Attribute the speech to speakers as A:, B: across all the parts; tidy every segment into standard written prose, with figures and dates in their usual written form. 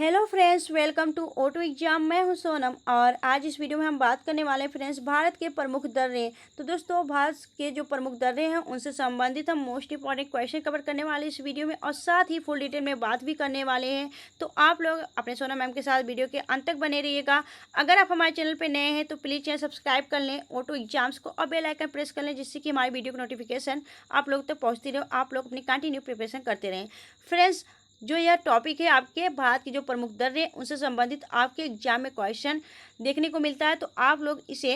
A: Hello friends, welcome to auto exam. मैं हूं सोनम और आज इस वीडियो में हम बात करने वाले हैं फ्रेंड्स भारत के प्रमुख दर्रे। तो दोस्तों, भारत के जो प्रमुख दर्रे हैं उनसे संबंधित हम मोस्ट इंपॉर्टेंट क्वेश्चन कवर करने वाले इस वीडियो में और साथ ही फुल डिटेल में बात भी करने वाले हैं। तो आप लोग अपने सोनम मैम के साथ वीडियो के अंत तक बने रहिएगा। अगर आप हमारे चैनल पर नए हैं तो प्लीज़ चैनल सब्सक्राइब कर लें ऑटो एग्जाम्स को और बेल आइकन प्रेस कर लें, जिससे कि हमारी वीडियो की नोटिफिकेशन आप लोग तक पहुँचती रहे, आप लोग अपनी कंटिन्यू प्रिपरेशन करते रहें। फ्रेंड्स, जो यह टॉपिक है आपके भारत के जो प्रमुख दर्रे उनसे संबंधित आपके एग्जाम में क्वेश्चन देखने को मिलता है, तो आप लोग इसे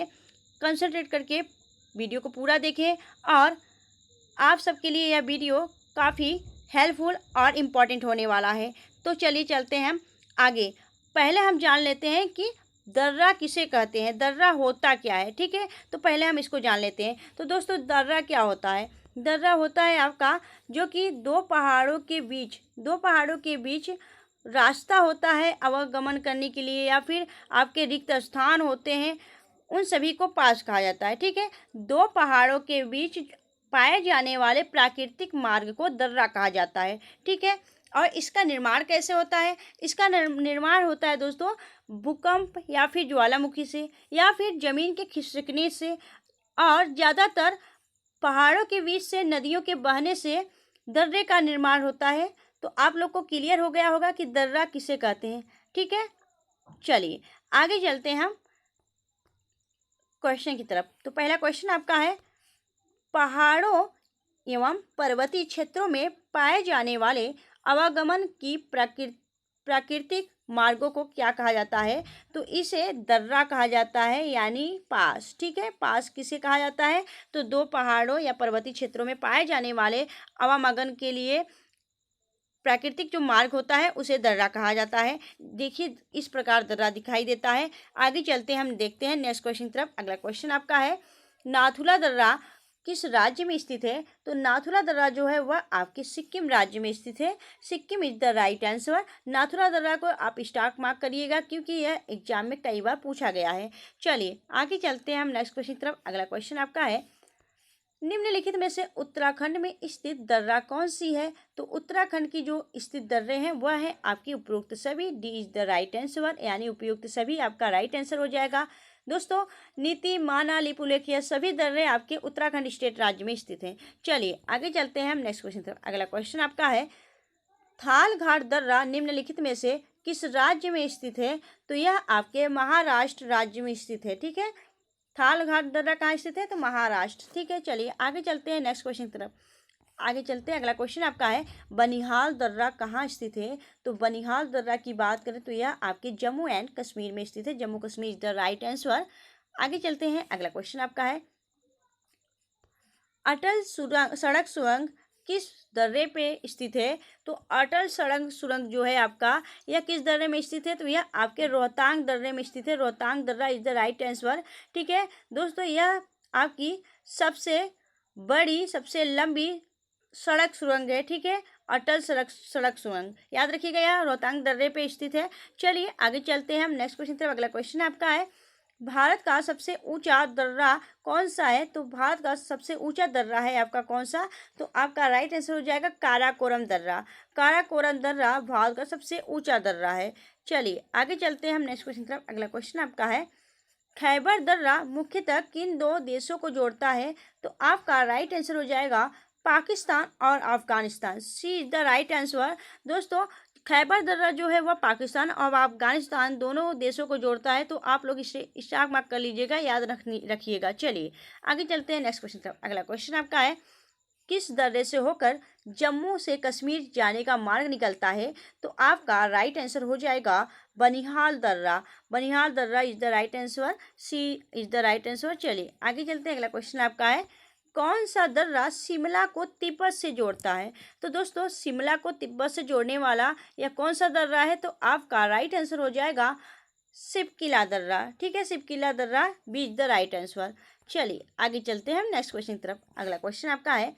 A: कंसंट्रेट करके वीडियो को पूरा देखें और आप सबके लिए यह वीडियो काफ़ी हेल्पफुल और इम्पॉर्टेंट होने वाला है। तो चलिए चलते हैं हम आगे। पहले हम जान लेते हैं कि दर्रा किसे कहते हैं, दर्रा होता क्या है। ठीक है, तो पहले हम इसको जान लेते हैं। तो दोस्तों, दर्रा क्या होता है? दर्रा होता है आपका जो कि दो पहाड़ों के बीच रास्ता होता है आवागमन करने के लिए, या फिर आपके रिक्त स्थान होते हैं उन सभी को पास कहा जाता है। ठीक है, दो पहाड़ों के बीच पाए जाने वाले प्राकृतिक मार्ग को दर्रा कहा जाता है। ठीक है, और इसका निर्माण कैसे होता है? इसका निर्माण होता है दोस्तों भूकंप या फिर ज्वालामुखी से या फिर जमीन के खिसकने से, और ज़्यादातर पहाड़ों के बीच से नदियों के बहने से दर्रे का निर्माण होता है। तो आप लोग को क्लियर हो गया होगा कि दर्रा किसे कहते हैं। ठीक है, चलिए आगे चलते हैं हम क्वेश्चन की तरफ। तो पहला क्वेश्चन आपका है, पहाड़ों एवं पर्वतीय क्षेत्रों में पाए जाने वाले आवागमन की प्राकृतिक मार्गों को क्या कहा जाता है? तो इसे दर्रा कहा जाता है, यानी पास। ठीक है, पास किसे कहा जाता है? तो दो पहाड़ों या पर्वतीय क्षेत्रों में पाए जाने वाले आवागमन के लिए प्राकृतिक जो मार्ग होता है उसे दर्रा कहा जाता है। देखिए, इस प्रकार दर्रा दिखाई देता है। आगे चलते हैं, हम देखते हैं नेक्स्ट क्वेश्चन की तरफ। अगला क्वेश्चन आपका है, नाथुला दर्रा किस राज्य में स्थित है? तो नाथुला दर्रा जो है वह आपके सिक्किम राज्य में स्थित है। Sikkim is the right answer. Nathula दर्रा को आप स्टार मार्क करिएगा क्योंकि यह एग्जाम में कई बार पूछा गया है। चलिए आगे चलते हैं हम नेक्स्ट क्वेश्चन की तरफ। अगला क्वेश्चन आपका है, निम्नलिखित में से उत्तराखंड में स्थित दर्रा कौन सी है? तो उत्तराखंड की जो स्थित दर्रे हैं वह है आपकी उपयुक्त सभी। D is the right answer, यानी उपयुक्त सभी आपका राइट आंसर हो जाएगा। दोस्तों, नीति, माना, लिपुलेख यह सभी दर्रे आपके उत्तराखंड स्टेट राज्य में स्थित हैं। चलिए आगे चलते हैं हम नेक्स्ट क्वेश्चन तरफ। अगला क्वेश्चन आपका है, थाल घाट दर्रा निम्नलिखित में से किस राज्य में स्थित है? तो यह आपके महाराष्ट्र राज्य में स्थित है। ठीक है, थाल घाट दर्रा कहाँ स्थित है? तो महाराष्ट्र। ठीक है, चलिए आगे चलते हैं नेक्स्ट क्वेश्चन की तरफ। आगे चलते हैं, अगला क्वेश्चन आपका है, बनिहाल दर्रा कहाँ स्थित है? तो बनिहाल दर्रा की बात करें तो यह आपके जम्मू एंड कश्मीर में स्थित है। Jammu Kashmir is the right answer. आगे चलते हैं, अगला क्वेश्चन आपका है, अटल सड़क सुरंग किस दर्रे पे स्थित है? तो अटल सड़क सुरंग जो है आपका यह किस दर्रे में स्थित है? तो यह आपके रोहतांग दर्रे में स्थित है। रोहतांग दर्रा इज द राइट आंसर। ठीक है दोस्तों, यह आपकी सबसे बड़ी सबसे लंबी सड़क सुरंग है। ठीक है, अटल सड़क सुरंग याद रखिएगा, यह रोहतांग दर्रे पे स्थित है। चलिए आगे चलते हैं हम नेक्स्ट क्वेश्चन तरफ। अगला क्वेश्चन आपका है, भारत का सबसे ऊंचा दर्रा कौन सा है? तो भारत का सबसे ऊंचा दर्रा है आपका कौन सा? तो आपका राइट आंसर हो जाएगा काराकोरम दर्रा। काराकोरम दर्रा भारत का सबसे ऊंचा दर्रा है। चलिए आगे चलते हैं हम नेक्स्ट क्वेश्चन तरफ। अगला क्वेश्चन आपका है, खैबर दर्रा मुख्यतः किन दो देशों को जोड़ता है? तो आपका राइट आंसर हो जाएगा पाकिस्तान और अफगानिस्तान। सी इज द राइट आंसर। दोस्तों, खैबर दर्रा जो है वह पाकिस्तान और अफगानिस्तान दोनों देशों को जोड़ता है। तो आप लोग इसे स्टार मार्क कर लीजिएगा, याद रखिएगा। चलिए आगे चलते हैं नेक्स्ट क्वेश्चन तरफ। अगला क्वेश्चन आपका है, किस दर्रे से होकर जम्मू से कश्मीर जाने का मार्ग निकलता है? तो आपका राइट आंसर हो जाएगा बनिहाल दर्रा। बनिहाल दर्रा is the right answer. C is the right answer. चलिए आगे चलते हैं, अगला क्वेश्चन आपका है, कौन सा दर्रा शिमला को तिब्बत से जोड़ता है? तो दोस्तों, शिमला को तिब्बत से जोड़ने वाला यह कौन सा दर्रा है? तो आपका राइट आंसर हो जाएगा सिपकिला दर्रा। ठीक है, सिपकिला दर्रा B is the right answer. चलिए आगे चलते हैं हम नेक्स्ट क्वेश्चन की तरफ। अगला क्वेश्चन आपका है,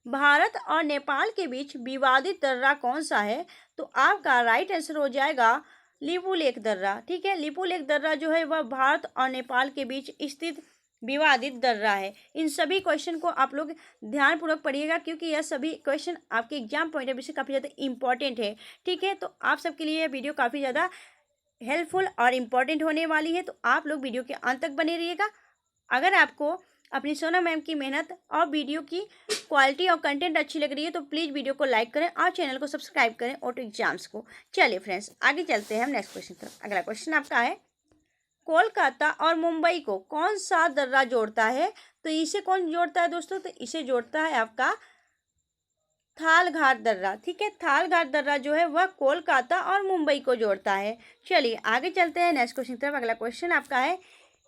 A: भारत और नेपाल के बीच विवादित दर्रा कौन सा है? तो आपका राइट आंसर हो जाएगा लिपुलेख दर्रा। ठीक है, लिपुलेख दर्रा जो है वह भारत और नेपाल के बीच स्थित विवादित दर्रा है। इन सभी क्वेश्चन को आप लोग ध्यानपूर्वक पढ़िएगा, क्योंकि यह सभी क्वेश्चन आपके एग्जाम पॉइंट ऑफ व्यू से काफ़ी ज़्यादा इंपॉर्टेंट है। ठीक है, तो आप सबके लिए यह वीडियो काफ़ी ज़्यादा हेल्पफुल और इम्पॉर्टेंट होने वाली है, तो आप लोग वीडियो के अंत तक बने रहिएगा। अगर आपको अपनी सोना मैम की मेहनत और वीडियो की क्वालिटी और कंटेंट अच्छी लग रही है तो प्लीज़ वीडियो को लाइक करें और चैनल को सब्सक्राइब करें ऑटो एग्जाम्स को। चलिए फ्रेंड्स, आगे चलते हैं हम नेक्स्ट क्वेश्चन तरफ। अगला क्वेश्चन आपका है, कोलकाता और मुंबई को कौन सा दर्रा जोड़ता है? तो इसे कौन जोड़ता है दोस्तों? तो इसे जोड़ता है आपका थालघाट दर्रा। ठीक है, थालघाट दर्रा जो है वह कोलकाता और मुंबई को जोड़ता है। चलिए आगे चलते हैं नेक्स्ट क्वेश्चन तरफ। अगला क्वेश्चन आपका है,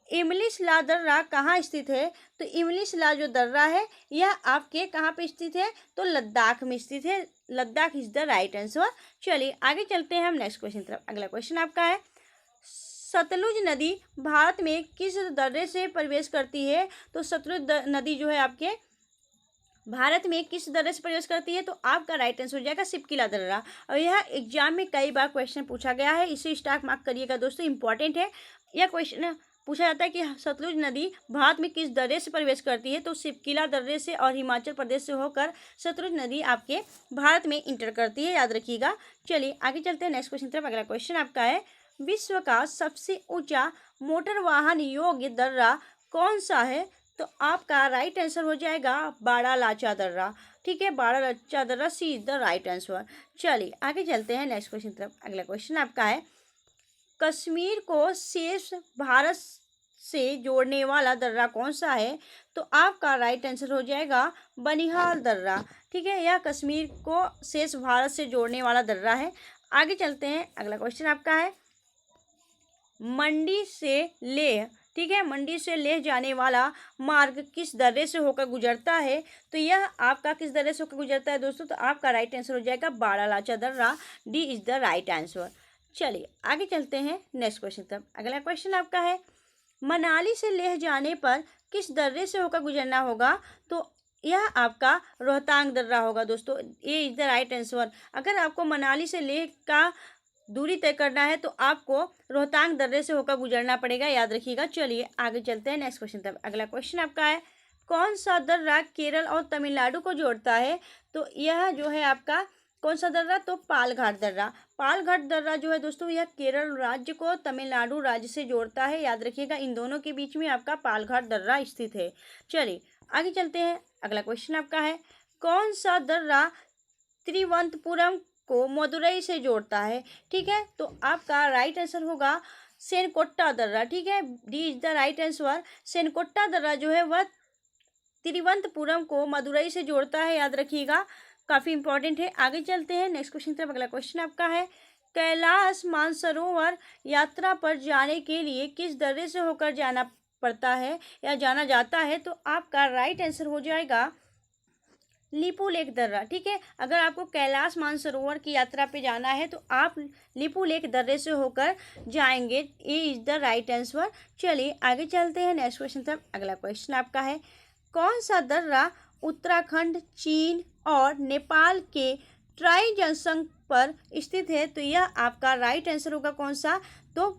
A: इमलिशला दर्रा कहाँ स्थित है? तो इमलिशला जो दर्रा है यह आपके कहाँ पे स्थित है? तो लद्दाख में स्थित है। Ladakh is the right answer. चलिए आगे चलते हैं हम नेक्स्ट क्वेश्चन तरफ। अगला क्वेश्चन आपका है, सतलुज नदी भारत में किस दर्रे से प्रवेश करती है? तो सतलुज नदी जो है आपके भारत में किस दर्रे से प्रवेश करती है? तो आपका राइट आंसर हो जाएगा सिपकिला दर्रा। और यह एग्जाम में कई बार क्वेश्चन पूछा गया है, इसे स्टार मार्क करिएगा दोस्तों, इंपॉर्टेंट है। यह क्वेश्चन पूछा जाता है कि सतलुज नदी भारत में किस दर्रे से प्रवेश करती है? तो सिपकिला दर्रे से और हिमाचल प्रदेश से होकर सतलुज नदी आपके भारत में इंटर करती है, याद रखिएगा। चलिए आगे चलते हैं नेक्स्ट क्वेश्चन तरफ। अगला क्वेश्चन आपका है, विश्व का सबसे ऊंचा मोटर वाहन योग्य दर्रा कौन सा है? तो आपका राइट आंसर हो जाएगा बाड़ालाचा दर्रा। ठीक है, बाड़ालाचा दर्रा सी इज द राइट आंसर। चलिए आगे चलते हैं नेक्स्ट क्वेश्चन तरफ। अगला क्वेश्चन आपका है, कश्मीर को शेष भारत से जोड़ने वाला दर्रा कौन सा है? तो आपका राइट आंसर हो जाएगा बनिहाल दर्रा। ठीक है, यह कश्मीर को शेष भारत से जोड़ने वाला दर्रा है। आगे चलते हैं। अगला क्वेश्चन आपका है, मंडी से लेह, ठीक है, मंडी से लेह जाने वाला मार्ग किस दर्रे से होकर गुजरता है? तो यह आपका किस दर्रे से होकर गुजरता है दोस्तों? तो आपका राइट आंसर हो जाएगा बाड़ालाचा दर्रा, D is the right answer. चलिए आगे चलते हैं नेक्स्ट क्वेश्चन तक। अगला क्वेश्चन आपका है, मनाली से लेह जाने पर किस दर्रे से होकर गुजरना होगा? तो यह आपका रोहतांग दर्रा होगा दोस्तों, ए इज द राइट आंसर। अगर आपको मनाली से लेह का दूरी तय करना है तो आपको रोहतांग दर्रे से होकर गुजरना पड़ेगा, याद रखिएगा। चलिए आगे चलते हैं नेक्स्ट क्वेश्चन तक। अगला क्वेश्चन आपका है, कौन सा दर्रा केरल और तमिलनाडु को जोड़ता है? तो यह जो है आपका कौन सा दर्रा? तो पालघाट दर्रा। पालघाट दर्रा जो है दोस्तों यह केरल राज्य को तमिलनाडु राज्य से जोड़ता है, याद रखिएगा। इन दोनों के बीच में आपका पालघाट दर्रा स्थित है। चलिए आगे चलते हैं। अगला क्वेश्चन आपका है, कौन सा दर्रा तिरुवनंतपुरम को मदुरई से जोड़ता है? ठीक है, तो आपका राइट आंसर होगा सेनकोट्टा दर्रा। ठीक है, D is the right answer. Shenkottai दर्रा जो है वह तिरुवनंतपुरम को मदुरई से जोड़ता है, याद रखिएगा, काफ़ी इंपॉर्टेंट है। आगे चलते हैं नेक्स्ट क्वेश्चन तरफ। अगला क्वेश्चन आपका है, कैलाश मानसरोवर यात्रा पर जाने के लिए किस दर्रे से होकर जाना पड़ता है या जाना जाता है? तो आपका राइट आंसर हो जाएगा लिपुलेख दर्रा। ठीक है, अगर आपको कैलाश मानसरोवर की यात्रा पे जाना है तो आप लिपुलेख दर्रे से होकर जाएंगे, ए इज द राइट आंसर। चलिए आगे चलते हैं नेक्स्ट क्वेश्चन तक। अगला क्वेश्चन आपका है, कौन सा दर्रा उत्तराखंड, चीन और नेपाल के ट्राई जंक्शन पर स्थित है? तो यह आपका राइट आंसर होगा कौन सा? तो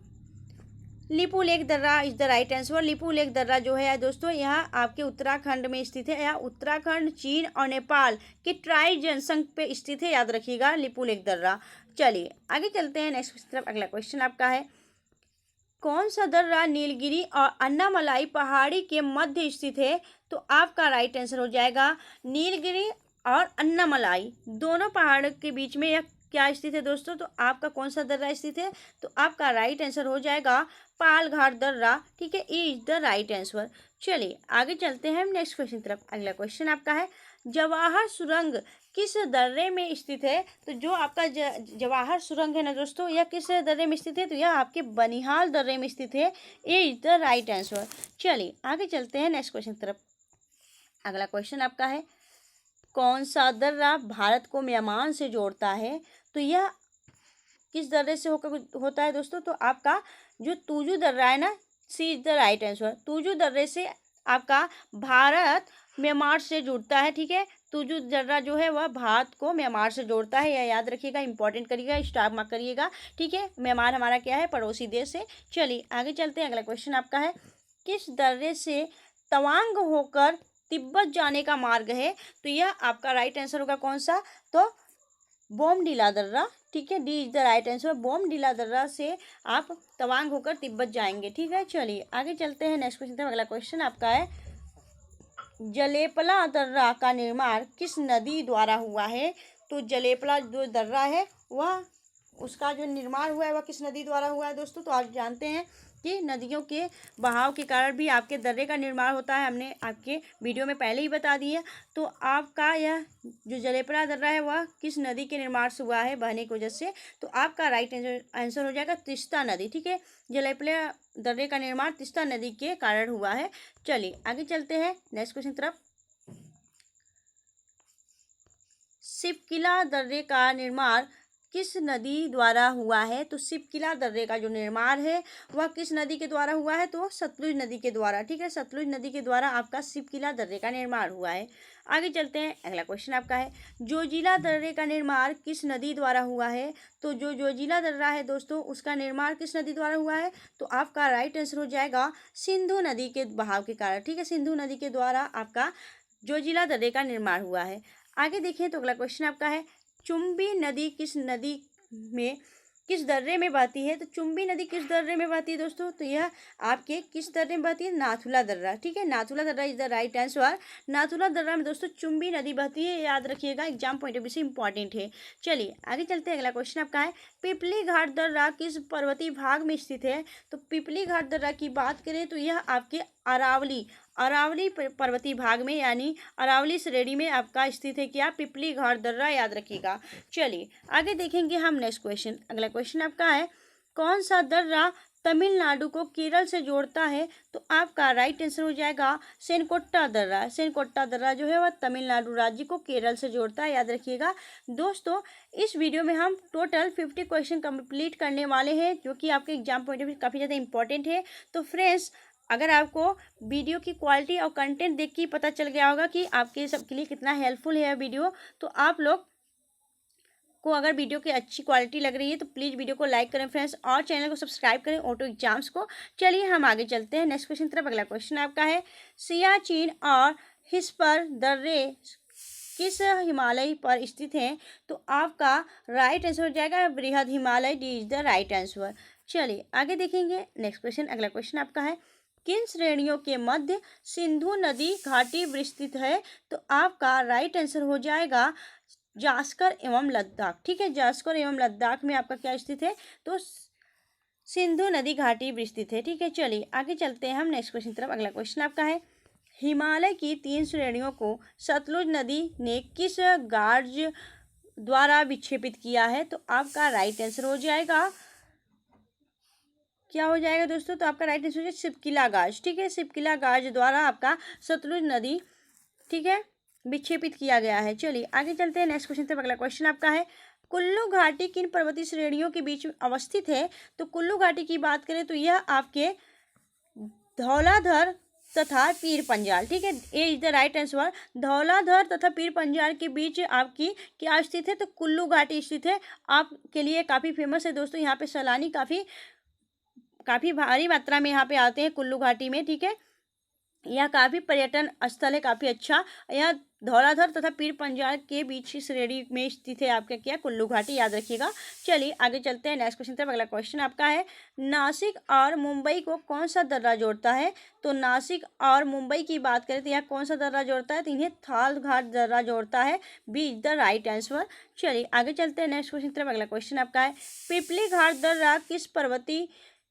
A: लिपुलेख दर्रा is the right answer. Lipulekh दर्रा जो है दोस्तों यह आपके उत्तराखंड में स्थित है। यह उत्तराखंड, चीन और नेपाल के ट्राई जंक्शन पे स्थित है, याद रखिएगा, लिपुलेख दर्रा। चलिए आगे चलते हैं नेक्स्ट तरफ। अगला क्वेश्चन आपका है, कौन सा दर्रा नीलगिरी और अन्नामलाई पहाड़ी के मध्य स्थित है? तो आपका राइट आंसर हो जाएगा नीलगिरी और अन्नामलाई दोनों पहाड़ों के बीच में यह क्या स्थित है दोस्तों? तो आपका कौन सा दर्रा स्थित है? तो आपका राइट आंसर हो जाएगा पालघाट दर्रा। ठीक है, A is the right answer. चलिए आगे चलते हैं हम नेक्स्ट क्वेश्चन तरफ। अगला क्वेश्चन आपका है, जवाहर सुरंग किस दर्रे में स्थित है? तो जो आपका जवाहर सुरंग है ना दोस्तों यह किस दर्रे में स्थित है? तो यह आपके बनिहाल दर्रे में स्थित है, A is the right answer. चलिए आगे चलते हैं नेक्स्ट क्वेश्चन तरफ। अगला क्वेश्चन आपका है, कौन सा दर्रा भारत को म्यांमार से जोड़ता है? तो यह किस दर्रे से होकर होता है दोस्तों? तो आपका जो तुजू दर्रा है ना, C is the right answer. Tuju दर्रे से आपका भारत म्यांमार से जुड़ता है। ठीक है, तुजू दर्रा जो है वह भारत को म्यांमार से जोड़ता है, यह याद रखिएगा, इंपॉर्टेंट करिएगा, स्टार मार्क करिएगा। ठीक है, म्यांमार हमारा क्या है? पड़ोसी देश है। चलिए आगे चलते हैं। अगला क्वेश्चन आपका है, किस दर्रे से तवांग होकर तिब्बत जाने का मार्ग है, तो यह आपका राइट आंसर होगा कौन सा, तो बोमडिला दर्रा, ठीक है, D is the right answer. Bomdila दर्रा से आप तवांग होकर तिब्बत जाएंगे, ठीक है। चलिए आगे चलते हैं, नेक्स्ट क्वेश्चन। अगला क्वेश्चन आपका है, जलेपला दर्रा का निर्माण किस नदी द्वारा हुआ है, तो जलेपला जो दर्रा है वह उसका जो निर्माण हुआ है वह किस नदी द्वारा हुआ है दोस्तों, तो आप जानते हैं कि नदियों के बहाव के कारण भी आपके दर्रे का निर्माण होता है, हमने आपके वीडियो में पहले ही बता दिया। तो आपका यह जो जलेपला दर्रा है वह किस नदी के निर्माण से हुआ है, बहने की वजह से, तो आपका राइट आंसर हो जाएगा तीस्ता नदी, ठीक है। जलेपला दर्रे का निर्माण तीस्ता नदी के कारण हुआ है। चलिए आगे चलते हैं नेक्स्ट क्वेश्चन तरफ। सिपकिला दर्रे का निर्माण किस नदी द्वारा हुआ है, तो सिपकिला दर्रे का जो निर्माण है वह किस नदी के द्वारा हुआ है, तो सतलुज नदी के द्वारा, ठीक है। सतलुज नदी के द्वारा आपका सिपकिला दर्रे का निर्माण हुआ है। आगे चलते हैं, अगला क्वेश्चन आपका है, जोजिला दर्रे का निर्माण किस नदी द्वारा हुआ है, तो जो जोजिला दर्रा है दोस्तों उसका निर्माण किस नदी द्वारा हुआ है, तो आपका राइट आंसर हो जाएगा सिंधु नदी के बहाव के कारण, ठीक है। सिंधु नदी के द्वारा आपका जोजिला दर्रे का निर्माण हुआ है। आगे देखें तो अगला क्वेश्चन आपका है, चुम्बी नदी किस नदी में किस दर्रे में बहती है, तो चुम्बी नदी किस दर्रे में बहती है दोस्तों, तो यह आपके किस दर्रे में बहती है, नाथुला दर्रा, ठीक है। नाथुला दर्रा is the right answer. Nathula दर्रा में दोस्तों चुम्बी नदी बहती है, याद रखिएगा, एग्जाम पॉइंट ऑफ व्यू से इंपॉर्टेंट है। चलिए आगे चलते हैं, अगला क्वेश्चन आपका है, पिपली घाट दर्रा किस पर्वतीय भाग में स्थित है, तो पिपली घाट दर्रा की बात करें तो यह आपके अरावली पर्वतीय भाग में यानी अरावली श्रेणी में आपका स्थित है, क्या, पिपली घाट दर्रा, याद रखिएगा। चलिए आगे देखेंगे हम नेक्स्ट क्वेश्चन। अगला क्वेश्चन आपका है, कौन सा दर्रा तमिलनाडु को केरल से जोड़ता है, तो आपका राइट आंसर हो जाएगा सेनकोट्टा दर्रा। सेनकोट्टा दर्रा जो है वह तमिलनाडु राज्य को केरल से जोड़ता है, याद रखिएगा। दोस्तों इस वीडियो में हम टोटल 50 क्वेश्चन कंप्लीट करने वाले हैं, जो कि आपके एग्जाम पॉइंट ऑफ व्यू काफ़ी ज़्यादा इंपॉर्टेंट है। तो फ्रेंड्स अगर आपको वीडियो की क्वालिटी और कंटेंट देख के पता चल गया होगा कि आपके सबके लिए कितना हेल्पफुल है वीडियो, तो आप लोग को अगर वीडियो की अच्छी क्वालिटी लग रही है तो प्लीज़ वीडियो को लाइक करें फ्रेंड्स, और चैनल को सब्सक्राइब करें ऑटो एग्जाम्स को। चलिए हम आगे चलते हैं नेक्स्ट क्वेश्चन तरफ। अगला क्वेश्चन आपका है, सियाचिन और हिस्पर दर्रे किस हिमालय पर स्थित हैं, तो आपका राइट आंसर हो जाएगा बृहद Himalaya, D is the right answer. चलिए आगे देखेंगे नेक्स्ट क्वेश्चन। अगला क्वेश्चन आपका है, किन श्रेणियों के मध्य सिंधु नदी घाटी विस्तृत है, तो आपका राइट आंसर हो जाएगा जास्कर एवं लद्दाख, ठीक है। जास्कर एवं लद्दाख में आपका क्या स्थित है, तो सिंधु नदी घाटी विस्तृत है, ठीक है। चलिए आगे चलते हैं हम नेक्स्ट क्वेश्चन तरफ। अगला क्वेश्चन आपका है, हिमालय की 3 श्रेणियों को सतलुज नदी ने किस गाज द्वारा विक्षेपित किया है, तो आपका राइट आंसर हो जाएगा, क्या हो जाएगा दोस्तों, तो आपका राइट आंसर हो जाएगा सिपकिला गाज, ठीक है। सिपकिला गाज द्वारा आपका सतलुज नदी, ठीक है, विक्षेपित किया गया है। चलिए आगे चलते हैं नेक्स्ट क्वेश्चन तक। अगला क्वेश्चन आपका है, कुल्लू घाटी किन पर्वतीय श्रेणियों के बीच में अवस्थित है, तो कुल्लू घाटी की बात करें तो यह आपके धौलाधर तथा पीर पंजाल, ठीक है, A is the right answer. Dhauladhar तथा पीर पंजाल के बीच आपकी क्या स्थित है, तो कुल्लू घाटी स्थित है। आपके लिए काफ़ी फेमस है दोस्तों, यहाँ पे सैलानी काफ़ी भारी मात्रा में यहाँ पे आते हैं कुल्लू घाटी में, ठीक है। यह काफ़ी पर्यटन स्थल है, काफ़ी अच्छा। यह धौलाधर तथा पीर पंजाल के बीच की श्रेणी में स्थित है आपका क्या, कुल्लू घाटी, याद रखिएगा। चलिए आगे चलते हैं नेक्स्ट क्वेश्चन तरफ। अगला क्वेश्चन आपका है, नासिक और मुंबई को कौन सा दर्रा जोड़ता है, तो नासिक और मुंबई की बात करें तो यह कौन सा दर्रा जोड़ता है, तो इन्हें थाल घाट दर्रा जोड़ता है, B is the right answer. चलिए आगे चलते हैं नेक्स्ट क्वेश्चन तरफ। अगला क्वेश्चन आपका है, पिपली घाट दर्रा किस पर्वतीय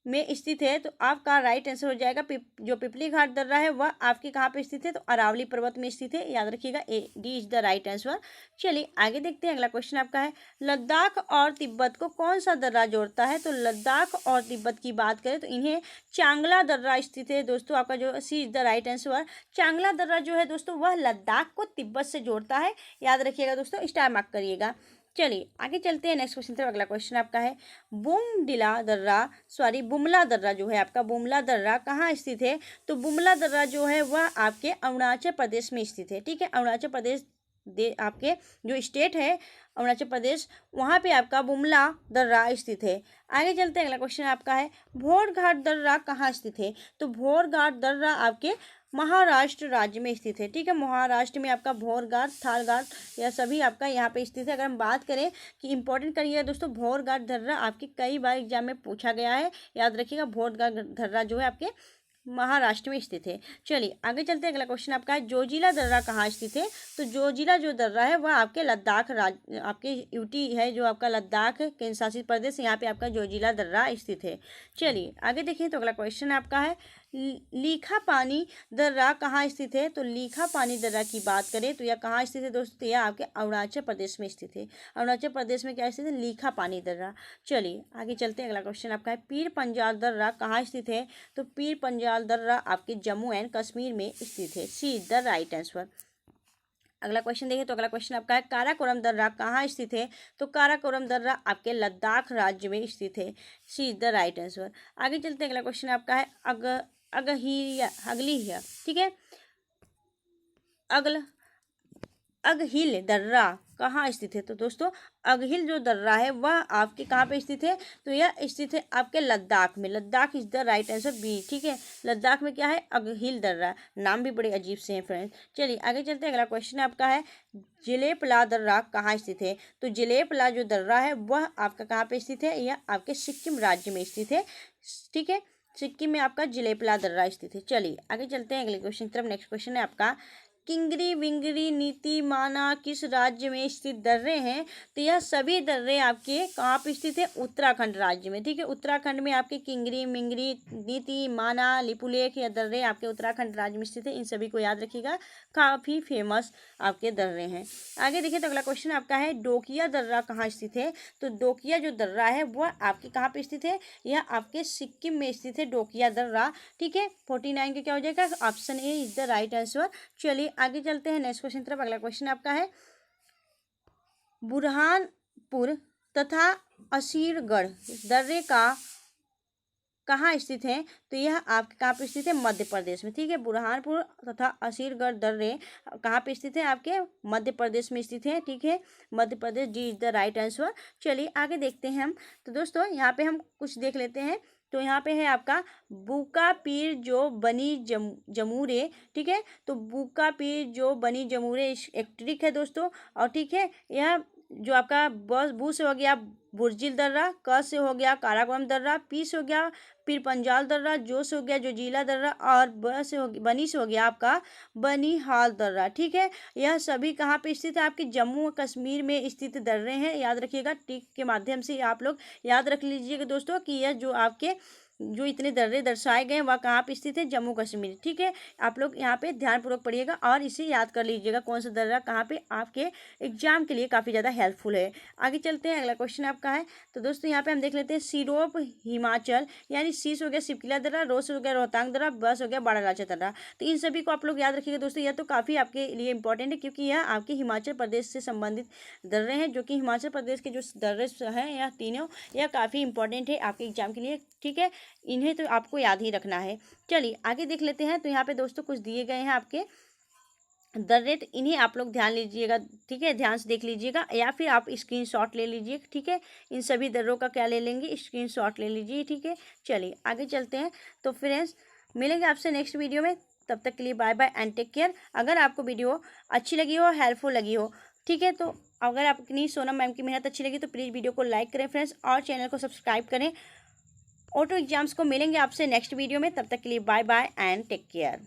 A: में स्थित है, तो आपका राइट आंसर हो जाएगा जो पिपली घाट दर्रा है वह आपके कहाँ पे स्थित है, तो अरावली पर्वत में स्थित है, याद रखिएगा, A D is the right answer. चलिए आगे देखते हैं। अगला क्वेश्चन आपका है, लद्दाख और तिब्बत को कौन सा दर्रा जोड़ता है, तो लद्दाख और तिब्बत की बात करें तो इन्हें चांगला दर्रा स्थित है दोस्तों, आपका जो सी इज द राइट आंसर। चांगला दर्रा जो है दोस्तों वह लद्दाख को तिब्बत से जोड़ता है, याद रखिएगा दोस्तों, स्टार मार्क करिएगा। चलिए आगे चलते हैं नेक्स्ट क्वेश्चन तरफ। अगला क्वेश्चन आपका है, बुमला दर्रा जो है आपका, बुमला दर्रा कहाँ स्थित है, तो बुमला दर्रा जो है वह आपके अरुणाचल प्रदेश में स्थित है, ठीक है। अरुणाचल प्रदेश आपके जो स्टेट है अरुणाचल प्रदेश, वहाँ पे आपका बुमला दर्रा स्थित है। आगे चलते हैं। अगला क्वेश्चन आपका है, भोर घाट दर्रा कहाँ स्थित है, तो भोर घाट दर्रा आपके महाराष्ट्र राज्य में स्थित है। ठीक है, महाराष्ट्र में आपका भोरघाट, थारघाट यह सभी आपका यहाँ पे स्थित है। अगर हम बात करें कि इंपॉर्टेंट करिएगा दोस्तों, भोरघाट दर्रा आपके कई बार एग्जाम में पूछा गया है, याद रखिएगा। भोरघाट दर्रा जो है आपके महाराष्ट्र में स्थित है। चलिए आगे चलते हैं। अगला क्वेश्चन आपका है जोजिला दर्रा कहाँ स्थित है? तो जोजिला जो दर्रा है वह आपके लद्दाख राज्य, आपके यूटी है जो आपका लद्दाख केंद्र शासित प्रदेश, यहाँ पे आपका जोजिला दर्रा स्थित है। चलिए आगे देखिए। तो अगला क्वेश्चन आपका है लीखा पानी दर्रा कहाँ स्थित है? तो लीखा पानी दर्रा की बात करें तो यह कहाँ स्थित है दोस्तों? तो यह आपके अरुणाचल प्रदेश में स्थित है। अरुणाचल प्रदेश में क्या स्थित है? लीखा पानी दर्रा। चलिए आगे चलते हैं। अगला क्वेश्चन आपका है पीर पंजाल दर्रा कहाँ स्थित है? तो पीर पंजाल दर्रा आपके जम्मू एंड कश्मीर में स्थित है। सी इज द राइट आंसर। अगला क्वेश्चन देखिए। तो अगला क्वेश्चन आपका है काराकोरम दर्रा कहाँ स्थित है? तो काराकोरम दर्रा आपके लद्दाख राज्य में स्थित है। सी इज द राइट आंसर। आगे चलते हैं। अगला क्वेश्चन आपका है अगलिया, ठीक है, अगहिल दर्रा कहाँ स्थित है? तो दोस्तों अगहिल जो दर्रा है वह आपके कहाँ पे स्थित है? तो यह स्थित है आपके लद्दाख में। Ladakh is the right answer, B. ठीक है, लद्दाख में क्या है? अगहिल दर्रा। नाम भी बड़े अजीब से हैं फ्रेंड्स। चलिए आगे चलते हैं। अगला क्वेश्चन आपका है जिलेपला दर्रा कहाँ स्थित है? तो जिलेपला जो दर्रा है वह आपका कहाँ पे स्थित है? यह आपके सिक्किम राज्य में स्थित है। ठीक है, सिक्किम में आपका जिलेपला दर्रा स्थित है। चलिए आगे चलते हैं अगले क्वेश्चन की तरफ। नेक्स्ट क्वेश्चन है आपका किंगरी विंगरी नीति माना किस राज्य में स्थित दर्रे हैं? तो यह सभी दर्रे आपके कहाँ पे स्थित है? उत्तराखंड राज्य में। ठीक है, उत्तराखंड में आपके किंगरी मिंगरी नीति माना लिपुलेख या दर्रे आपके उत्तराखंड राज्य में स्थित है। इन सभी को याद रखिएगा, काफ़ी फेमस आपके दर्रे हैं। आगे देखिए। तो अगला क्वेश्चन आपका है डोकिया दर्रा कहाँ स्थित है? तो डोकिया जो दर्रा है वह आपके कहाँ पे स्थित है? यह आपके सिक्किम में स्थित है, डोकिया दर्रा। ठीक है, 49 का क्या हो जाएगा? Option A is the right answer. चलिए आगे चलते हैं नेक्स्ट क्वेश्चन तरफ। अगला क्वेश्चन आपका है बुरहानपुर तथा असीरगढ़ दर्रे का कहाँ स्थित है? तो यह आपके कहाँ पे स्थित है? मध्य प्रदेश में। ठीक है, बुरहानपुर तथा असीरगढ़ दर्रे कहाँ पे स्थित है? आपके मध्य प्रदेश में स्थित है। ठीक है, Madhya Pradesh, D is the right answer. चलिए आगे देखते हैं हम। तो दोस्तों यहाँ पे हम कुछ देख लेते हैं। तो यहाँ पे है आपका बूका पीर जो बनी जमूरे। ठीक है, तो बूका पीर जो बनी जमूरे एक ट्रिक है दोस्तों। और ठीक है, यह जो आपका बू से हो गया बुर्जिल दर्रा, क से हो गया काराकोरम दर्रा, पी से हो गया पीर पंजाल दर्रा, जो से हो गया जोजिला दर्रा, और बनी से हो गया आपका बनिहाल दर्रा। ठीक है, यह सभी कहाँ पे स्थित है? आपके जम्मू कश्मीर में स्थित दर्रे हैं। याद रखिएगा, टिक के माध्यम से आप लोग याद रख लीजिएगा दोस्तों कि यह जो आपके जो इतने दर्रे दर्शाए गए हैं वह कहाँ पे स्थित है? जम्मू कश्मीर। ठीक है, आप लोग यहाँ पे ध्यानपूर्वक पढ़िएगा और इसे याद कर लीजिएगा कौन सा दर्रा कहाँ पे आपके एग्जाम के लिए काफ़ी ज़्यादा हेल्पफुल है। आगे चलते हैं। अगला क्वेश्चन आपका है। तो दोस्तों यहाँ पे हम देख लेते हैं सिरोप हिमाचल, यानी सी से हो गया सिपकिला दर्रा, रो से हो गया रोहतांग दर्रा, ब से हो गया बारालाचा दर्रा। तो इन सभी को आप लोग याद रखिएगा दोस्तों। यह तो काफ़ी आपके लिए इंपॉर्टेंट है क्योंकि यह आपके हिमाचल प्रदेश से संबंधित दर्रे हैं, जो कि हिमाचल प्रदेश के जो दर्रे हैं यह तीनों, यह काफ़ी इंपॉर्टेंट है आपके एग्जाम के लिए। ठीक है, इन्हें तो आपको याद ही रखना है। चलिए आगे देख लेते हैं। तो यहाँ पे दोस्तों कुछ दिए गए हैं आपके दर्रे, तो इन्हें आप लोग ध्यान लीजिएगा। ठीक है, ध्यान से देख लीजिएगा या फिर आप स्क्रीनशॉट ले लीजिए। ठीक है, इन सभी दर्रों का क्या ले लेंगे? स्क्रीनशॉट ले लीजिए। ठीक है, चलिए आगे चलते हैं। तो फ्रेंड्स मिलेंगे आपसे नेक्स्ट वीडियो में, तब तक के लिए bye bye and take care. अगर आपको वीडियो अच्छी लगी हो, हेल्पफुल लगी हो, ठीक है, तो अगर आपकी सोनम मैम की मेहनत अच्छी लगी तो प्लीज़ वीडियो को लाइक करें फ्रेंड्स और चैनल को सब्सक्राइब करें। ऑटो एग्जाम्स को मिलेंगे आपसे नेक्स्ट वीडियो में, तब तक के लिए bye bye and take care.